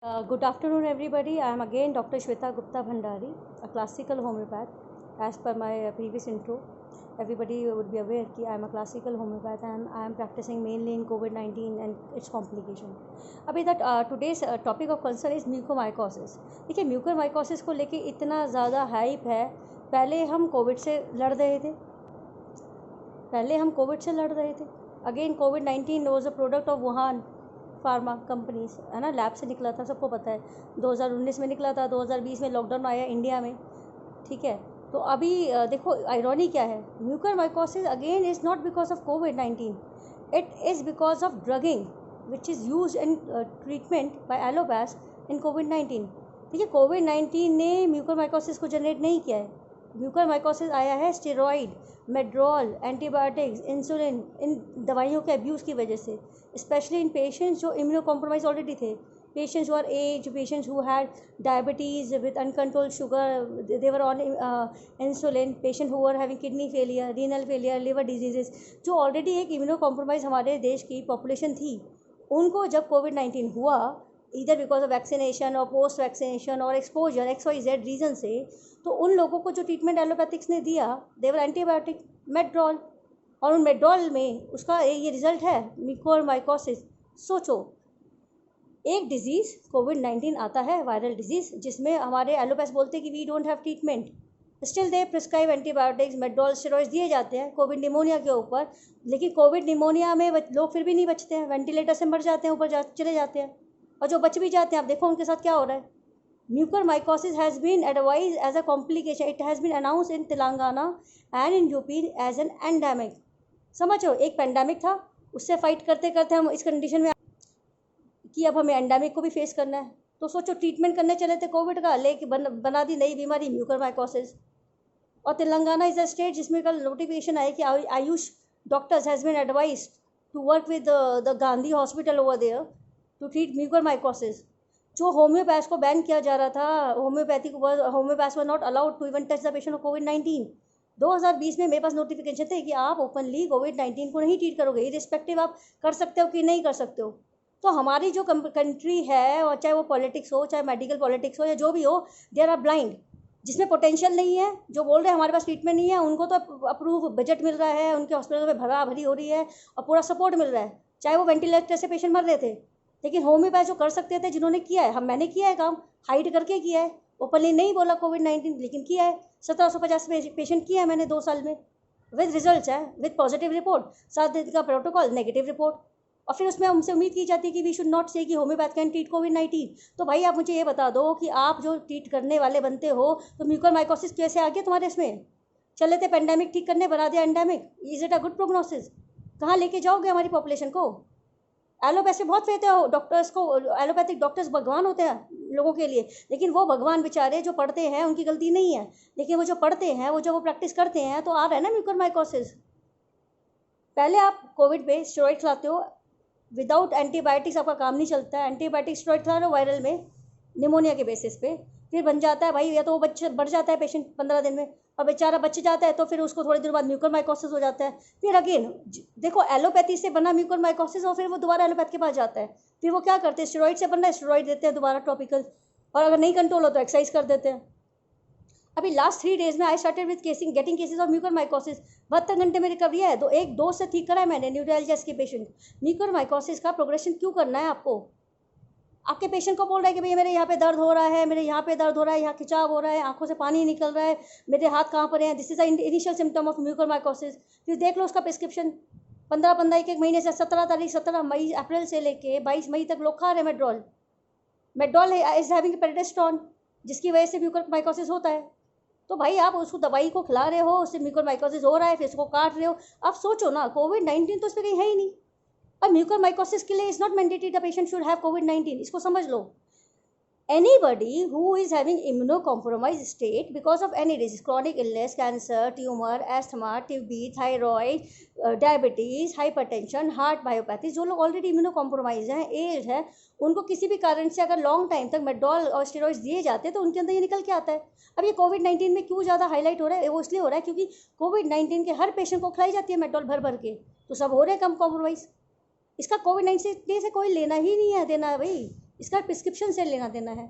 Good afternoon, everybody. I am again Dr. Shweta Gupta Bhandari, a classical homeopath. As per my previous intro, everybody would be aware that I am a classical homeopath and I am practicing mainly in COVID-19 and its complication. अभी that today's topic of concern is mucormycosis. देखिए mucormycosis को लेके इतना ज़्यादा hype है. पहले हम Covid से लड़ रहे थे. Again COVID-19 was a product of Wuhan pharma companies, है ना, लैब से निकला था, सबको पता है. 2019 में निकला था, 2020 में लॉकडाउन आया इंडिया में, ठीक है. तो अभी देखो आयरॉनी क्या है. Mucormycosis again is not because of COVID-19, it is because of ड्रगिंग which is use in treatment bye allopath in COVID-19. ठीक है, COVID-19 ने म्यूकरमाइकोसिस को जनरेट नहीं किया है. म्यूकरमाइकोसिस आया है स्टेरॉइड, मेड्रोल, एंटीबायोटिक्स, इंसुलिन, इन दवाइयों के अब्यूज़ की वजह से, स्पेशली इन पेशेंट्स जो इम्यूनो कॉम्प्रोमाइज ऑलरेडी थे. Patients who are aged, patients who had diabetes with uncontrolled sugar, they were on insulin, patient who were having kidney failure, renal failure, liver diseases, जो already एक immuno compromise हमारे देश की population थी, उनको जब COVID-19 हुआ, इधर बिकॉज ऑफ वैक्सीनेशन और पोस्ट वैक्सीनेशन और एक्सपोजर XYZ रीज़न से, तो उन लोगों को जो ट्रीटमेंट एलोपैथिक्स ने दिया, देवर एंटीबायोटिक, मेड्रोल, और उन मेड्रोल में उसका ये रिजल्ट है म्यूकरमाइकोसिस. सोचो, एक डिजीज़ COVID-19 आता है, वायरल डिजीज़, जिसमें हमारे एलोपैथ बोलते हैं कि we don't have treatment, still they prescribe antibiotics, Medrol, steroids दिए जाते हैं कोविड निमोनिया के ऊपर. लेकिन कोविड निमोनिया में लोग फिर भी नहीं बचते हैं, वेंटिलेटर से मर जाते हैं, ऊपर चले जाते हैं, और जो बच भी जाते हैं आप देखो उनके साथ क्या हो रहा है. Mucormycosis has been advise as a complication. It has been announce in Telangana and in UP as an endemic. समझो, एक पेंडेमिक था, उससे फाइट करते करते हम इस कंडीशन में कि अब हमें एंडेमिक को भी फेस करना है. तो सोचो, ट्रीटमेंट करने चले थे कोविड का, लेके बना दी नई बीमारी म्यूकरमाइकोसिस. और तेलंगाना इज़ अ स्टेट जिसमें कल नोटिफिकेशन आया कि Ayush doctors has been advise to work with the Gandhi hospital over there to treat mucormycosis. जो होम्योपैथ को बैन किया जा रहा था, homeopath were not allowed to even touch the patient of COVID-19. 2020 में मेरे पास नोटिफिकेशन थे कि आप ओपनली COVID-19 को नहीं ट्रीट करोगे, इरिस्पेक्टिव आप कर सकते हो कि नहीं कर सकते हो. तो हमारी जो कंट्री है, और चाहे वो पॉलिटिक्स हो, चाहे मेडिकल पॉलिटिक्स हो, या जो भी हो, दे आर ब्लाइंड. जिसमें पोटेंशियल नहीं है, जो बोल रहे हैं हमारे पास ट्रीटमेंट नहीं है, उनको तो अप्रूव बजट मिल रहा है, उनके हॉस्पिटल में भरा भरी हो रही है और पूरा सपोर्ट मिल रहा है, चाहे वो वेंटिलेटर से पेशेंट मर रहे थे. लेकिन होम्योपैथ जो कर सकते थे, जिन्होंने किया है, मैंने किया है काम, हाइड करके किया है, ओपनली नहीं बोला COVID-19, लेकिन किया है. 1750 पेशेंट किया है मैंने 2 साल में, विद रिजल्ट्स है, विद पॉजिटिव रिपोर्ट, 7 दिन का प्रोटोकॉल, नेगेटिव रिपोर्ट. और फिर उसमें हमसे उम्मीद की जाती है कि वी शुड नॉट से कि होम्योपैथ कैन ट्रीट COVID-19. तो भाई आप मुझे ये बता दो कि आप जो ट्रीट करने वाले बनते हो, तो म्यूकरमाइकोसिस कैसे आ गया तुम्हारे इसमें? चले थे पेंडेमिक ठीक करने, बना दिया endemic. Is it a good prognosis? कहाँ लेके जाओगे हमारी पॉपुलेशन को? एलोपैथ से बहुत कहते हो डॉक्टर्स को, एलोपैथिक डॉक्टर्स भगवान होते हैं लोगों के लिए, लेकिन वो भगवान बेचारे जो पढ़ते हैं उनकी गलती नहीं है, लेकिन वो जो पढ़ते हैं, वो जो वो प्रैक्टिस करते हैं, तो आ रहा है ना म्यूकरमाइकोसिस. पहले आप कोविड पे स्टेरॉइड खिलाते हो, विदाउट एंटीबायोटिक्स आपका काम नहीं चलता है. एंटीबायोटिक स्टेरॉइड खिला रहे हो वायरल में, निमोनिया के बेसिस पे, फिर बन जाता है भाई, या तो वो बच्चे बढ़ जाता है पेशेंट 15 दिन में, और बेचारा बच जाता है, तो फिर उसको थोड़ी देर बाद म्यूकरमाइकोसिस हो जाता है. फिर अगेन देखो, एलोपैथी से बना म्यूकरमाइकोसिस, और फिर वो दोबारा एलोपैथ के पास जाता है. फिर वो क्या करते हैं, स्टेरॉइड से बनना है, स्टेरॉइड देते हैं दोबारा टॉपिकल, और अगर नहीं कंट्रोल हो तो एक्सरसाइज कर देते हैं. अभी लास्ट 3 डेज में I started with getting cases of mucormycosis. 72 घंटे में रिकवरी है, एक डोज से ठीक करा है मैंने न्यूरोलजिस्ट के पेशेंट. म्यूकरमाइकोसिस का प्रोग्रेशन क्यों करना है आपको? आपके पेशेंट को बोल रहा है कि भैया मेरे यहाँ पे दर्द हो रहा है, मेरे यहाँ पे दर्द हो रहा है, यहाँ खिंचाव हो रहा है, आंखों से पानी निकल रहा है, मेरे हाथ कहाँ पर हैं, this is the initial symptom of mucormycosis. फिर देख लो उसका प्रिस्क्रिप्शन, 15 एक महीने से 17 मई अप्रैल से लेके 22 मई तक लोग खा रहे हैं मेड्रोल. मेड्रोल इज हैविंग पेडेस्ट्रॉन, जिसकी वजह से म्यूकरमाइकोसिस होता है. तो भाई आप उसको दवाई को खिला रहे हो, उससे म्यूकरमाइकोसिस हो रहा है, फिर उसको काट रहे हो. आप सोचो ना, COVID-19 तो इस पर कहीं है ही नहीं, और म्यूकरमाइकोसिस के लिए is not mandatory the patient should have COVID-19. इसको समझ लो. Anybody who is having immunocompromised state because of any disease, chronic illness, cancer, tumor, asthma, TB, thyroid, diabetes, hypertension, heart myopathy, जो लोग ऑलरेडी इम्यूनोकॉम्प्रोमाइज हैं, as है, उनको किसी भी कारण से अगर लॉन्ग टाइम तक मेड्रोल और स्टेरॉइड्स दिए जाते हैं, तो उनके अंदर ये निकल के आता है. अब ये COVID-19 में क्यों ज़्यादा हाईलाइट हो रहा है? वो इसलिए हो रहा है क्योंकि COVID-19 के हर पेशेंट को खिलाई जाती है मेड्रोल भर भर के, तो सब हो रहे हैं कम कॉम्प्रोमाइज़. इसका COVID-19 से कोई लेना ही नहीं है देना है भाई. इसका प्रिस्क्रिप्शन से लेना देना है।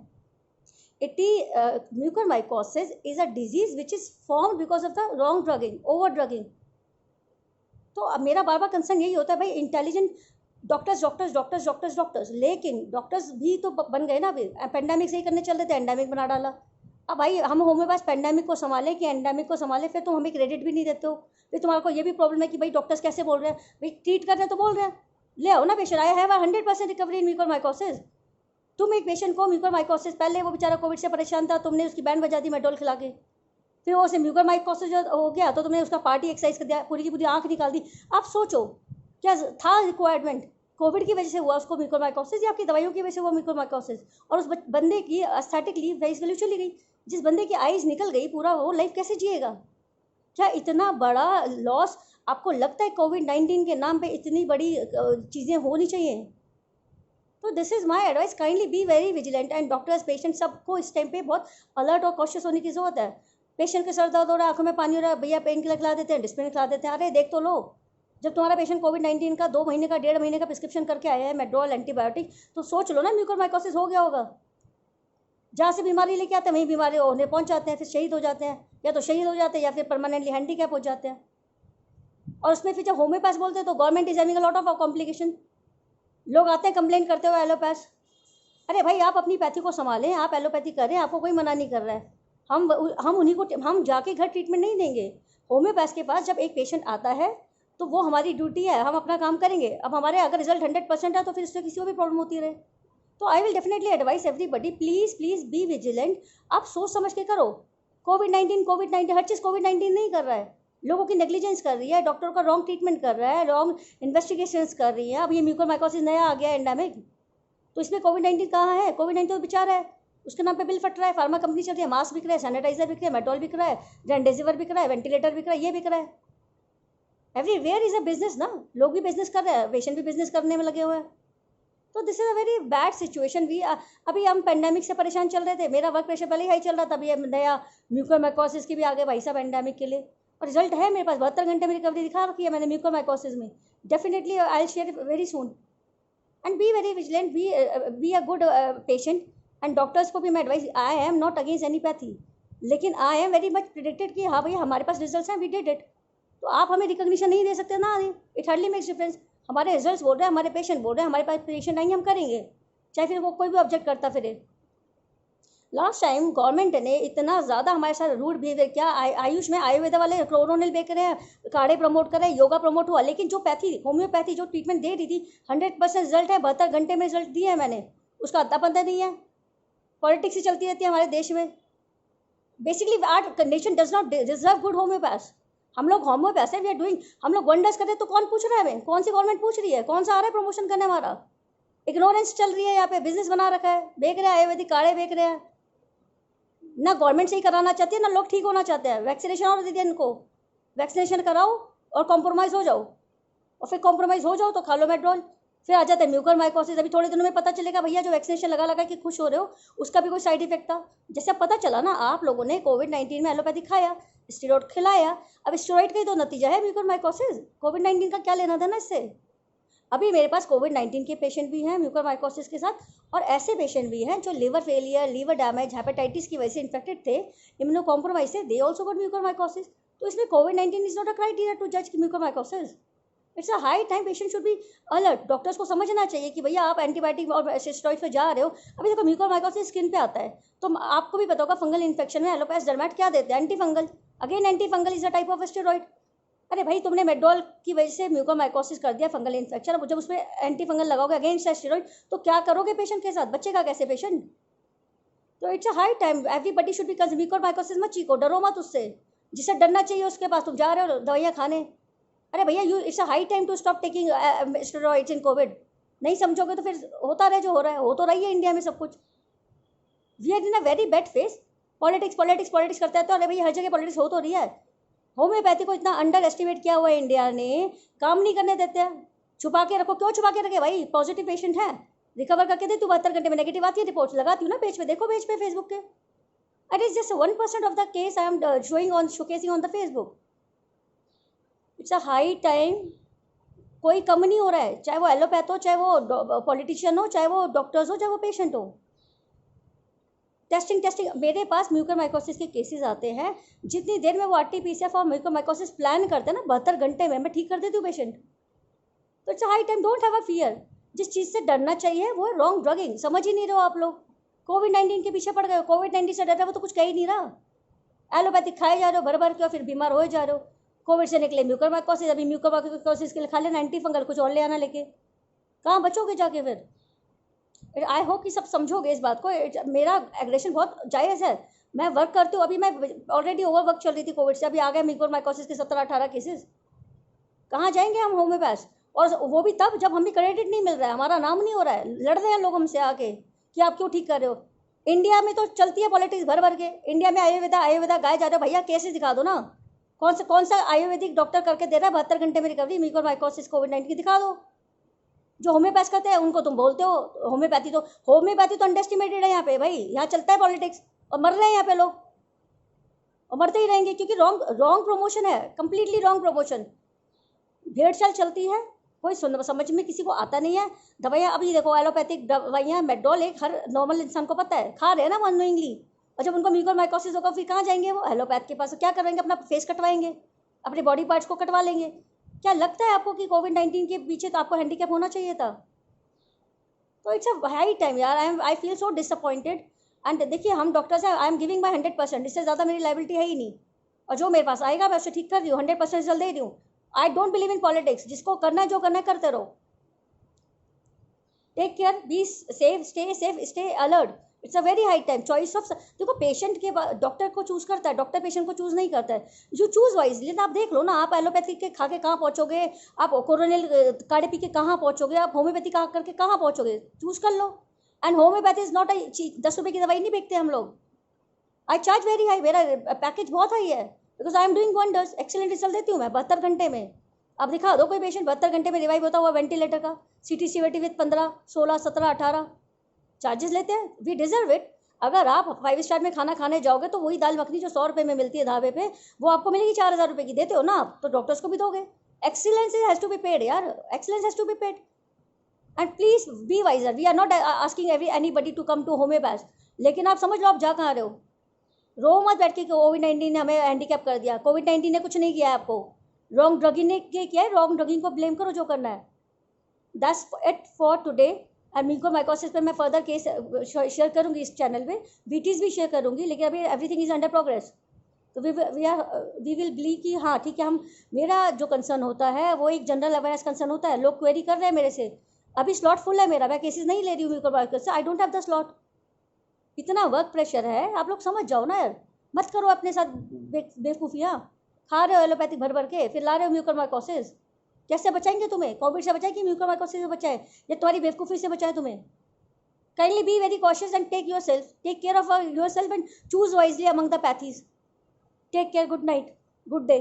Mucormycosis is a disease which is form because of the wrong ड्रगिंग, over ड्रगिंग। तो अब मेरा बार बार कंसर्न यही होता है भाई, intelligent doctors doctors doctors doctors doctors, लेकिन डॉक्टर्स भी तो बन गए ना। अभी पेंडेमिक से ही करने चल रहे थे, एंडेमिक बना डाला। अब भाई हम होम्योपैथ पेंडेमिक को संभालें कि एंडेमिक को संभालें, फिर तुम हमें क्रेडिट भी नहीं देते हो। फिर तुम्हारे को ये भी प्रॉब्लम है कि भाई डॉक्टर्स कैसे बोल रहे हैं, भाई ट्रीट कर रहे हैं तो बोल रहे हैं, ले आओ ना patient. I have 100% recovery in mucormycosis. तुम एक पेशेंट को म्यूकरमाइकोसिस, पहले वो बेचारा कोविड से परेशान था, तुमने उसकी बैंड बजा दी मेडोल खिला के, फिर वो उसे म्यूकरमाइकोसिस हो गया तो तुमने उसका पार्टी एक्सरसाइज कर दिया, पूरी की पूरी आँख निकाल दी। आप सोचो क्या था रिक्वायरमेंट, कोविड की वजह से हुआ उसको म्यूकरमाइकोसिस या आपकी दवाइयों की वजह से हुआ म्यूकरमाइकोसिस, और उस बंदे की एस्थेटिकली फेस वैल्यू चली गई। जिस बंदे की आईज निकल गई, पूरा वो लाइफ कैसे जिएगा? क्या इतना बड़ा लॉस आपको लगता है कोविड-19 के नाम पे इतनी बड़ी चीज़ें होनी चाहिए? तो this is my advice, kindly be very vigilant. And doctors, patient, सबको इस टाइम पे बहुत अलर्ट और कॉशियस होने की ज़रूरत है। पेशेंट के सर दर्द हो रहा है, आंखों में पानी हो रहा है, भैया पेन किलर खिला देते हैं, डिस्प्रिन खिला देते हैं। अरे देख तो लो, जब तुम्हारा पेशेंट कोविड-19 का 2 महीने का 1.5 महीने का प्रिस्क्रिप्शन करके आया है मेड्रोल एंटीबायोटिक, तो सोच लो ना म्यूकरमाइकोसिस हो गया होगा। जहाँ से बीमारी लेके आते हैं वहीं बीमारी होने पहुँच जाते हैं, फिर शहीद हो जाते हैं, या तो शहीद हो जाते हैं या फिर परमानेंटली हैंडीकैप हो जाते हैं। और उसमें फिर जब होम्योपैथ बोलते हैं तो government is having a lot of complication. लोग आते हैं कंप्लेंट करते हुए एलोपैथ। अरे भाई आप अपनी पैथी को संभालें, आप एलोपैथी करें, आपको कोई मना नहीं कर रहा है। हम उन्हीं को, हम जाके घर ट्रीटमेंट नहीं देंगे। होम्योपैथ के पास जब एक पेशेंट आता है तो वो हमारी ड्यूटी है, हम अपना काम करेंगे। अब हमारे अगर रिजल्ट 100% है तो फिर इससे किसी को भी प्रॉब्लम होती रहे। तो I will definitely advice everybody, please please be vigilant. आप सोच समझ के करो। कोविड-19 हर चीज़ कोविड-19 नहीं कर रहा है, लोगों की नेग्लिजेंस कर रही है, डॉक्टर का रॉन्ग ट्रीटमेंट कर रहा है, रॉन्ग इन्वेस्टिगेशंस कर रही है। अब ये म्यूकरमाइकोसिस नया आ गया एंडेमिक, तो इसमें कोविड-19 कहाँ है? कोविड-19 तो बेचारा है, उसके नाम पे बिल फट रहा है, फार्मा कंपनी चल रही है, मास्क बिक रहा है, सैनिटाइजर बिक रहा है, मेट्रोल बिक रहा है, रेमडेसिविर बिक रहा है, वेंटिलेटर बिक रहा है, ये बिक रहा है। एवरीवेयर इज अ बिजनेस ना, लोग भी बिजनेस कर रहे हैं, पेशेंट भी बिजनेस करने में लगे हुए हैं। तो this is a very bad situation. अभी हम पेंडेमिक से परेशान चल रहे थे, मेरा वर्क प्रेशर पहले ही हाई चल रहा था, अभी ये नया म्यूकरमाइकोसिस की भी आ गए भाई साहब एंडेमिक के लिए, और रिजल्ट है मेरे पास, 72 घंटे में रिकवरी दिखा रखी है मैंने म्यूकरमाइकोसिस में। Definitely I will share very soon. And be very vigilant, be a good patient. And doctors को भी मैं advice, I am not against anypathy, लेकिन I am very much predicted कि हाँ भैया हमारे पास रिजल्ट हैं, वी डिड इट। तो आप हमें रिकॉग्निशन नहीं दे सकते ना, इट हार्डली मेक्स डिफरेंस। हमारे रिजल्ट्स बोल रहे हैं, हमारे पेशेंट बोल रहे हैं, हमारे पास पेशेंट आएंगे, हम करेंगे, चाहे फिर वो कोई भी ऑब्जेक्ट करता फिरे। लास्ट टाइम गवर्नमेंट ने इतना ज़्यादा हमारे साथ रूड बिहेवियर किया। आयुष में आयुर्वेदा वाले क्लोरोनिल बेच रहे हैं, काढ़े प्रमोट कर रहे हैं, योगा प्रमोट हुआ, लेकिन जो पैथी होम्योपैथी जो ट्रीटमेंट दे रही थी 100% रिजल्ट है, 72 घंटे में रिजल्ट दिए हैं मैंने, उसका अता पता नहीं है। पॉलिटिक्स ही चलती रहती है हमारे देश में। Basically our nation does not deserve good homeopath. हम लोग होम्योपैथ है, वी आर डूइंग, हम लोग वंडर्स कर रहे हैं, तो कौन पूछ रहा है हमें? कौन सी गवर्नमेंट पूछ रही है? कौन सा आ रहा है प्रमोशन करने? हमारा इग्नोरेंस चल रही है यहाँ पे, बिजनेस बना रखा है, बेच रहे हैं आयुर्वेदिक काढ़े बेच रहे हैं। ना गवर्नमेंट से ही कराना चाहती है, ना लोग ठीक होना चाहते हैं। वैक्सीनेशन और दे दिया इनको, वैक्सीनेशन कराओ और कॉम्प्रोमाइज़ हो जाओ, और फिर कॉम्प्रोमाइज़ हो जाओ तो खा लो मेड्रोल, फिर आ जाता है म्यूकरमाइकोसिस। अभी थोड़े दिनों में पता चलेगा भैया जो वैक्सीनेशन लगा लगा के खुश हो रहे हो उसका भी कोई साइड इफेक्ट था। जैसे अब पता चला ना, आप लोगों ने कोविड-19 में एलोपैथी खाया, स्टेरॉइड खिलाया, अब स्टेरॉइड का ही तो नतीजा है म्यूकरमाइकोसिस। कोविड-19 का क्या लेना देना इससे? अभी मेरे पास कोविड-19 के पेशेंट भी हैं म्यूकरमाइकोसिस के साथ, और ऐसे पेशेंट भी हैं जो liver failure, liver damage, hepatitis की वजह से इन्फेक्टेड थे, इम्यूनो कॉम्प्रोमाइज से, दे ऑल्सो गॉट म्यूकरमाइकोसिस। तो इसमें कोविड-19 is not a criteria to जज mucormycosis. It's a high time patient should be alert. Doctors को समझना चाहिए कि भैया आप एंटीबायोटिक और स्टेरॉइड पे जा रहे हो। अभी देखो म्यूकरमाइकोसिस स्किन पे आता है, तो आपको भी पता होगा फंगल इन्फेक्शन में एलोपैथ डर्मेट क्या देते हैं? Antifungal. Again antifungal is a type of steroid. अरे भाई तुमने मेडोल की वजह से म्यूकरमाइकोसिस कर दिया, फंगल इन्फेक्शन, अब जब उसमें एंटीफंगल लगाओगे अगेंस्ट स्टेरॉइड, तो क्या करोगे पेशेंट के साथ? बचेगा कैसे पेशेंट? तो it's a high time, everybody should be concern. Mucormycosis मत चीखो, डरो मत उससे, जिससे डरना चाहिए उसके पास तुम जा रहे हो दवाइयाँ खाने। अरे भैया it's a high time to stop taking steroids in COVID. नहीं समझोगे तो फिर होता रहे जो हो रहा है, हो तो रही है इंडिया में सब कुछ। We are in a very bad phase. Politics politics politics करते हैं, तो अरे भैया हर जगह पॉलिटिक्स हो तो रही है। होम्योपैथी को इतना अंडर एस्टिमेट किया हुआ है इंडिया ने, काम नहीं करने देते हैं, छुपा के रखो। क्यों छुपा के रखे भाई? पॉजिटिव पेशेंट है, रिकवर करके दे तू 72 घंटे में, नेगेटिव आती है रिपोर्ट, लगाती हूँ ना पेज पे, देखो पेज पे फेसबुक के। It is just 1% of the case I am showing on, showcasing on the Facebook. It's a high time कोई कम नहीं हो रहा है, चाहे वो एलोपैथ हो, चाहे वो पॉलिटिशियन हो, चाहे वो डॉक्टर्स हो, चाहे वो पेशेंट हो। टेस्टिंग मेरे पास म्यूकोरमाइकोसिस के केसेस आते हैं, जितनी देर में वो आरटीपीसीआर फॉर म्यूकोरमाइकोसिस प्लान करते हैं ना, 72 घंटे में मैं ठीक कर देती हूँ पेशेंट। तो it's high time, don't have a fear. जिस चीज़ से डरना चाहिए वो है रॉन्ग ड्रगिंग। समझ ही नहीं रहे हो आप लोग, कोविड-19 के पीछे पड़ गए हो। कोविड-19 से डर रहे हो, वो तो कुछ कह ही नहीं रहा। एलोपैथिक खाए जा रहे हो भर भर के, फिर बीमार हो जा रहे हो। कोविड से निकले म्यूकोरमाइकोसिस, अभी म्यूकोरमाइकोसिस के लिए खा लेना एंटी फंगल, कुछ और ले आना लेके, कहाँ बचोगे जाके फिर। आई होप कि सब समझोगे इस बात को। मेरा एग्रेशन बहुत जायज़ है, मैं वर्क करती हूँ। अभी मैं ऑलरेडी ओवर वर्क चल रही थी कोविड से, अभी आ गए म्यूकोरमाइकोसिस के 17-18 केसेस। कहाँ जाएंगे हम होम्योपैथ, और वो भी तब जब हमें क्रेडिट नहीं मिल रहा है, हमारा नाम नहीं हो रहा है। लड़ रहे हैं लोग हमसे आके कि आप क्यों ठीक कर रहे हो। इंडिया में तो चलती है पॉलिटिक्स भर भर के। इंडिया में आयुर्वेदा गाए जा रहे हो। भैया केसेस दिखा दो ना, कौन सा आयुर्वेदिक डॉक्टर करके दे रहा है 72 घंटे में रिकवरी म्यूकोरमाइकोसिस कोविड-19 की, दिखा दो। जो होम्योपैथ करते हैं उनको तुम बोलते हो होम्योपैथी तो अंडरएस्टिमेटेड है यहाँ पे भाई। यहाँ चलता है पॉलिटिक्स और मर रहे हैं यहाँ पे लोग, और मरते ही रहेंगे, क्योंकि रॉन्ग प्रमोशन है, कंप्लीटली रॉन्ग प्रमोशन। भेड़ चाल चलती है, कोई समझ में किसी को आता नहीं है। दवाइयाँ अभी देखो, एलोपैथिक दवाइयाँ मेडोल एक हर नॉर्मल इंसान को पता है, खा रहे हैं ना अननोइंगली। और जब उनको म्यूकोरमाइकोसिस होगा फिर कहाँ जाएंगे वो, एलोपैथ के पास। क्या करेंगे, अपना फेस कटवाएंगे, अपने बॉडी पार्ट्स को कटवा लेंगे। क्या लगता है आपको कि कोविड-19 के पीछे तो आपको हैंडीकैप होना चाहिए था? तो इट्स अ हाई टाइम यार। I feel so disappointed. And देखिए, हम डॉक्टर्स हैं, आई एम गिविंग माई 100%, इससे ज़्यादा मेरी लाइबिलिटी है ही नहीं। और जो मेरे पास आएगा मैं उसे ठीक कर रही हूँ, 100% रिजल्ट दे रही हूँ। I don't believe in politics. जिसको करना है, जो करना है करते रहो। Take care, be safe, stay alert. It's a very high time. Choice of, देखो पेशेंट के डॉक्टर को चूज करता है, डॉक्टर पेशेंट को चूज नहीं करता है। You choose wisely. आप देख लो ना, आप एलोपैथी के खा के कहाँ पहुँचोगे, आप कोरोनिल काढ़े पी के कहाँ पहुँचोगे, आप होम्योपैथी खा करके कहाँ पहुँचोगे, चूज कर लो। एंड होम्योपैथी इज नॉट 10 रुपये की दवाई नहीं बेचते हम लोग। आई चार्ज वेरी हाई, मेरा पैकेज बहुत हाई है, because I am doing wonders. Excellent result देती हूँ मैं 72 घंटे में। अब दिखा दो कोई पेशेंट 72 घंटे में रिवाइव होता हुआ वेंटिलेटर का, CT CVT विद 15, 16, 17, 18 चार्जेस लेते हैं। We deserve it. अगर आप 5 स्टार में खाना खाने जाओगे तो वही दाल मखनी जो 100 रुपये में मिलती है ढाबे पे, वो आपको मिलेगी 4000 रुपये की। देते हो ना आप, तो डॉक्टर्स को भी दोगे। Excellence has to be paid यार, excellence has to be paid. And please be wiser. We are not asking anybody to come to homeopath, लेकिन आप समझ लो आप जा कहाँ रहे हो। रो मत बैठ के कोविड-19 ने हमें हैंडीकैप कर दिया। कोविड-19 ने कुछ नहीं किया है आपको, रॉन्ग ड्रगिंग ने किया है। रॉन्ग ड्रगिंग को ब्लेम करो, जो करना है। That's it for today. And mucormycosis पे मैं फर्दर केस शेयर करूंगी इस चैनल पे, VTs भी शेयर करूंगी, लेकिन अभी एवरीथिंग इज अंडर प्रोग्रेस। तो वी विल बिलीव कि हाँ ठीक है, हम, मेरा जो कंसर्न होता है वो एक जनरल अवेयरनेस कंसर्न होता है। लोग क्वेरी कर रहे हैं मेरे से, अभी स्लॉट फुल है मेरा, मैं केसेस नहीं ले रही हूँ म्यूकोरमाइकोसिस से। I don't have the slot. इतना वर्क प्रेशर है, आप लोग समझ जाओ ना यार। मत करो अपने साथ बेवकूफ़ियाँ। खा रहे हो एलोपैथिक भर भर के, फिर ला रहे हो म्यूकोरमाइकोसिस। कैसे बचाएंगे तुम्हें? कोविड से बचाए कि म्यूकोरमाइकोसिस से बचाए, या तुम्हारी बेवकूफ़ी से बचाए तुम्हें? Kindly be very cautious and take care of yourself and choose wisely among the pathies. Take care, good night, good day.